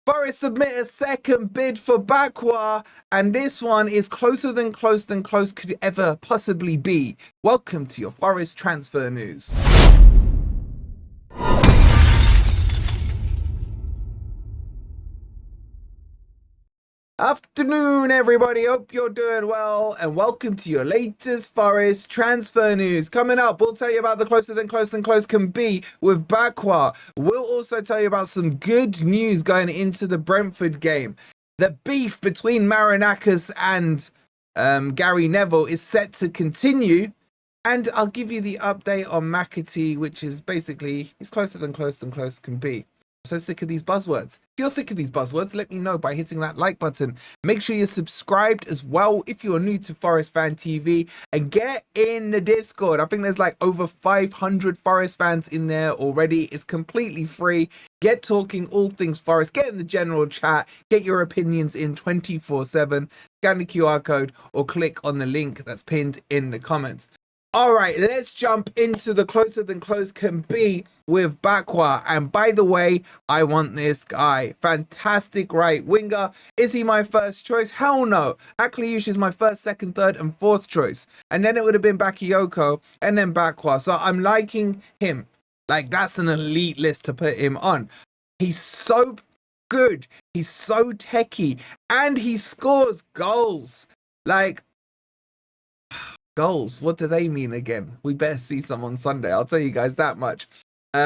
Forest submit a second bid for Bakwa, and this one is closer than close could ever possibly be. Welcome to your Forest transfer news. Afternoon, everybody. Hope you're doing well, and welcome to your latest Forest transfer news. Coming up, we'll tell you about the closer than close can be with Bakwa. We'll also tell you about some good news going into the Brentford game. The beef between Marinakis and Gary Neville is set to continue, and I'll give you the update on McAtee, which is basically he's closer than close can be. So sick of these buzzwords. If you're sick of these buzzwords, let me know by hitting that like button. Make sure you're subscribed as well if you're new to Forest Fan TV, and get in the Discord. I think there's like over 500 Forest fans in there already. It's completely free. Get talking all things Forest. Get in the general chat. Get your opinions in 24/7. Scan the QR code or click on the link that's pinned in the comments. All right, let's jump into the closer than close can be with Bakwa. And by the way, I want this guy. Fantastic right winger. Is he my first choice? Hell no. Akliush is my first, second, third, and fourth choice. And then it would have been Bakayoko and then Bakwa. So I'm liking him. Like, that's an elite list to put him on. He's so good. He's so techie. And he scores goals. Like, goals, what do they mean again? We better see some on Sunday, I'll tell you guys that much.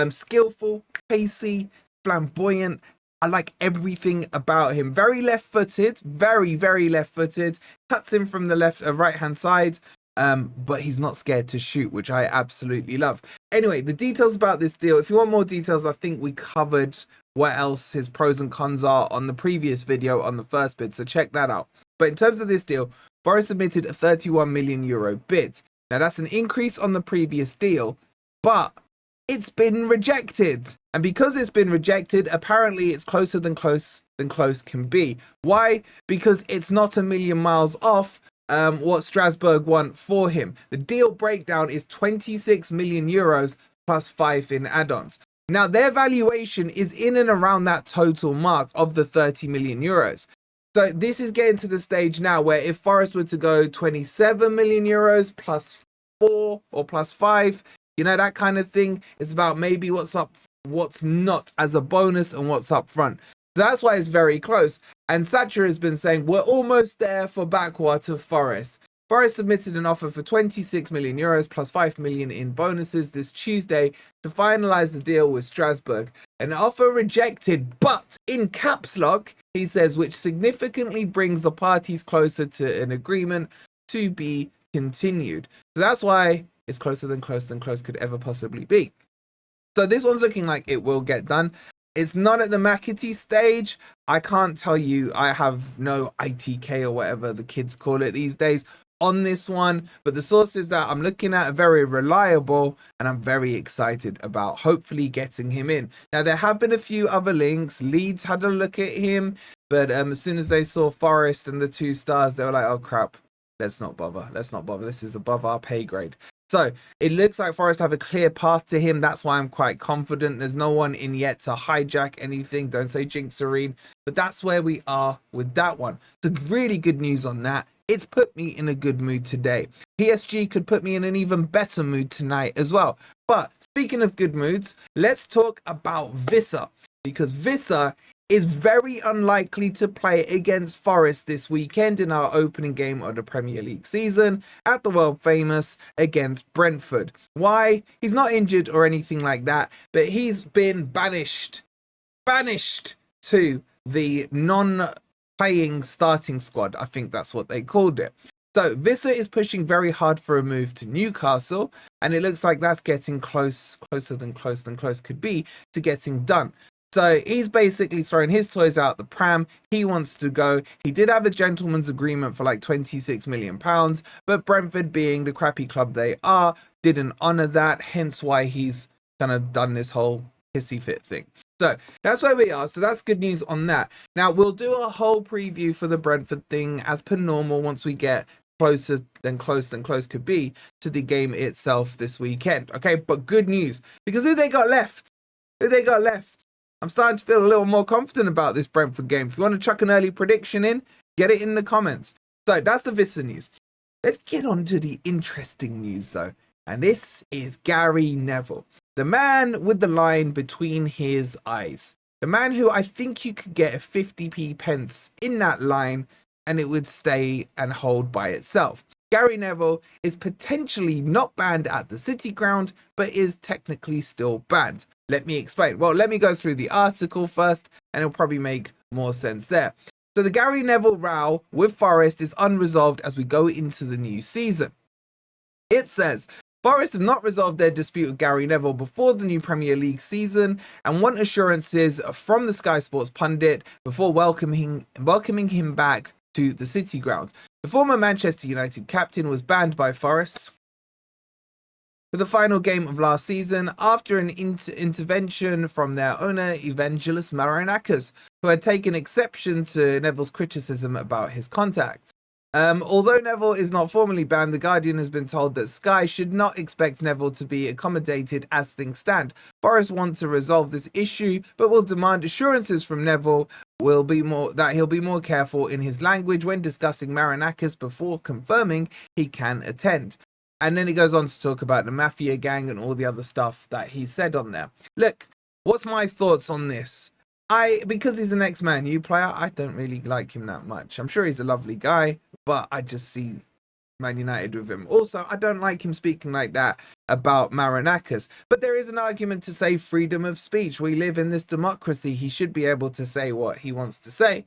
Skillful, pacey, flamboyant. I like everything about him. Very left-footed, very left-footed. Cuts in from the right-hand side, but he's not scared to shoot, which I absolutely love. Anyway, the details about this deal, if you want more details, I think we covered what else his pros and cons are on the previous video on the first bid, so check that out. But in terms of this deal, Forest submitted a €31 million bid. Now that's an increase on the previous deal, but it's been rejected. And because it's been rejected, apparently it's closer than close can be. Why? Because it's not a million miles off what Strasbourg want for him. The deal breakdown is €26 million plus 5 in add-ons. Now their valuation is in and around that total mark of the €30 million. So this is getting to the stage now where if Forest were to go €27 million plus 4 or plus 5, you know, that kind of thing, it's about maybe what's up, what's not as a bonus and what's up front. So that's why it's very close. And Sacha has been saying, we're almost there for Bakwa to Forest. Forest submitted an offer for €26 million plus 5 million in bonuses this Tuesday to finalize the deal with Strasbourg. An offer rejected, but in caps lock, he says, which significantly brings the parties closer to an agreement to be continued. So that's why it's closer than close could ever possibly be. So this one's looking like it will get done. It's not at the McAtee stage. I can't tell you, I have no ITK or whatever the kids call it these days on this one, but the sources that I'm looking at are very reliable, and I'm very excited about hopefully getting him in. Now there have been a few other links. Leeds had a look at him, but as soon as they saw Forest and the 2 stars, they were like, oh crap, let's not bother, this is above our pay grade. So it looks like Forest have a clear path to him. That's why I'm quite confident. There's no one in yet to hijack anything. Don't say jinx serene, but that's where we are with that one. So really good news on that. It's put me in a good mood today. PSG could put me in an even better mood tonight as well. But speaking of good moods, let's talk about Vissa, because Vissa is very unlikely to play against Forest this weekend in our opening game of the Premier League season at the world famous against Brentford. Why? He's not injured or anything like that, but he's been banished to the non-playing starting squad. I think that's what they called it. So Vissa is pushing very hard for a move to Newcastle, and it looks like that's getting closer than close could be to getting done. So he's basically throwing his toys out the pram. He wants to go. He did have a gentleman's agreement for like £26 million, but Brentford, being the crappy club they are, didn't honour that. Hence why he's kind of done this whole hissy fit thing. So that's where we are. So that's good news on that. Now we'll do a whole preview for the Brentford thing as per normal once we get closer than close could be to the game itself this weekend. Okay, but good news, because who they got left? I'm starting to feel a little more confident about this Brentford game. If you want to chuck an early prediction in, get it in the comments. So that's the Vissa news. Let's get on to the interesting news though. And this is Gary Neville, the man with the line between his eyes. The man who I think you could get a 50p pence in that line and it would stay and hold by itself. Gary Neville is potentially not banned at the City ground, but is technically still banned. Let me explain. Well, let me go through the article first, and it'll probably make more sense there. So the Gary Neville row with Forest is unresolved as we go into the new season. It says, Forest have not resolved their dispute with Gary Neville before the new Premier League season and want assurances from the Sky Sports pundit before welcoming him back to the City ground. The former Manchester United captain was banned by Forest for the final game of last season after an intervention from their owner Evangelos Marinakis, who had taken exception to Neville's criticism about his contacts. Although Neville is not formally banned, The Guardian has been told that Sky should not expect Neville to be accommodated as things stand. Forest want to resolve this issue, but will demand assurances from Neville that he'll be more careful in his language when discussing Marinakis before confirming he can attend. And then he goes on to talk about the Mafia gang and all the other stuff that he said on there. Look, what's my thoughts on this? Because he's an ex-Man U player, I don't really like him that much. I'm sure he's a lovely guy, but I just see Man United with him. Also, I don't like him speaking like that about Marinakis. But there is an argument to say freedom of speech. We live in this democracy. He should be able to say what he wants to say.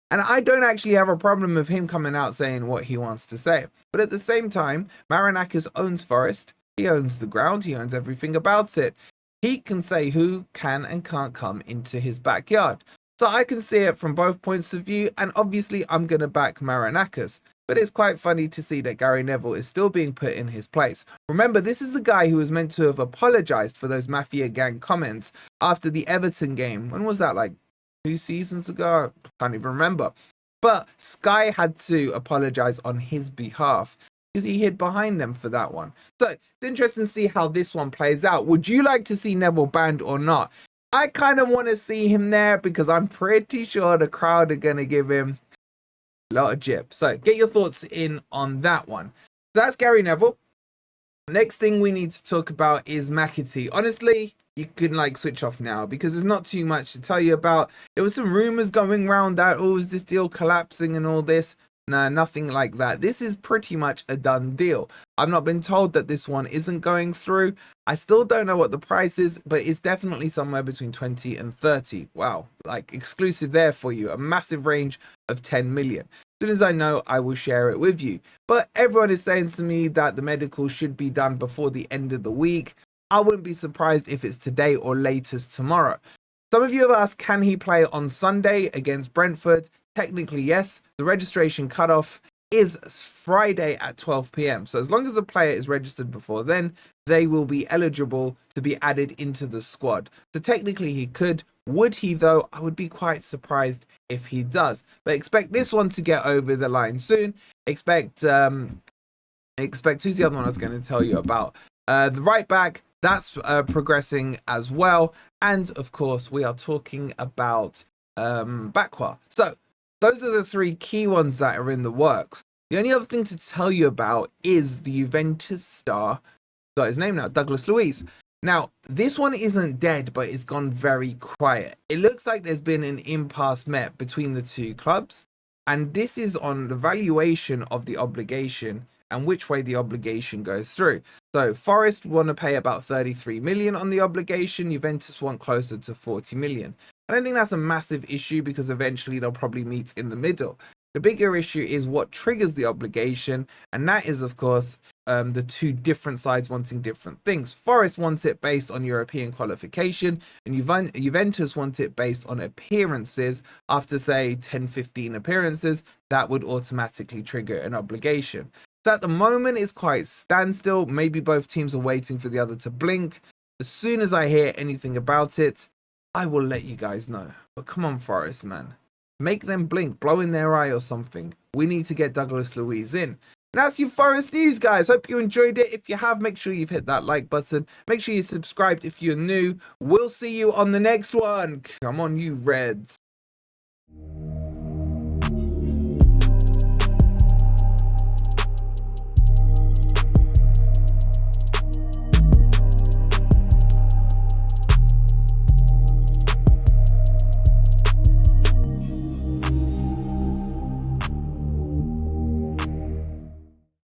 And I don't actually have a problem with him coming out saying what he wants to say. But at the same time, Marinakis owns Forest. He owns the ground. He owns everything about it. He can say who can and can't come into his backyard. So I can see it from both points of view. And obviously, I'm going to back Marinakis. But it's quite funny to see that Gary Neville is still being put in his place. Remember, this is the guy who was meant to have apologized for those Mafia gang comments after the Everton game. When was that, like 2 seasons ago? I can't even remember. But Sky had to apologize on his behalf because he hid behind them for that one. So it's interesting to see how this one plays out. Would you like to see Neville banned or not? I kind of want to see him there because I'm pretty sure the crowd are going to give him a lot of jip. So get your thoughts in on that one. So that's Gary Neville. Next thing we need to talk about is McAtee. Honestly, you can switch off now because there's not too much to tell you about. There was some rumors going around that, is this deal collapsing and all this? No, nothing like that. This is pretty much a done deal. I've not been told that this one isn't going through. I still don't know what the price is, but it's definitely somewhere between 20 and 30. Wow, exclusive there for you. A massive range of 10 million. As soon as I know, I will share it with you. But everyone is saying to me that the medical should be done before the end of the week. I wouldn't be surprised if it's today or latest tomorrow. Some of you have asked, can he play on Sunday against Brentford? Technically, yes. The registration cutoff is Friday at 12 p.m. So as long as the player is registered before then, they will be eligible to be added into the squad. So technically he could. Would he though? I would be quite surprised if he does. But expect this one to get over the line soon. Expect who's the other one I was going to tell you about? The right back, that's progressing as well. And of course, we are talking about Bakwa. So those are the 3 key ones that are in the works. The only other thing to tell you about is the Juventus star, got his name now, Douglas Luiz. Now, this one isn't dead, but it's gone very quiet. It looks like there's been an impasse met between the 2 clubs, and this is on the valuation of the obligation and which way the obligation goes through. So Forest want to pay about 33 million on the obligation. Juventus want closer to 40 million. I don't think that's a massive issue because eventually they'll probably meet in the middle. The bigger issue is what triggers the obligation, and that is, of course, the 2 different sides wanting different things. Forest wants it based on European qualification, and Juventus want it based on appearances. After, say, 10-15 appearances, that would automatically trigger an obligation. So at the moment, it's quite standstill. Maybe both teams are waiting for the other to blink. As soon as I hear anything about it, I will let you guys know. But come on, Forest, man. Make them blink, blow in their eye or something. We need to get Douglas Luiz in. And that's your Forest news, guys. Hope you enjoyed it. If you have, make sure you've hit that like button. Make sure you're subscribed if you're new. We'll see you on the next one. Come on, you Reds.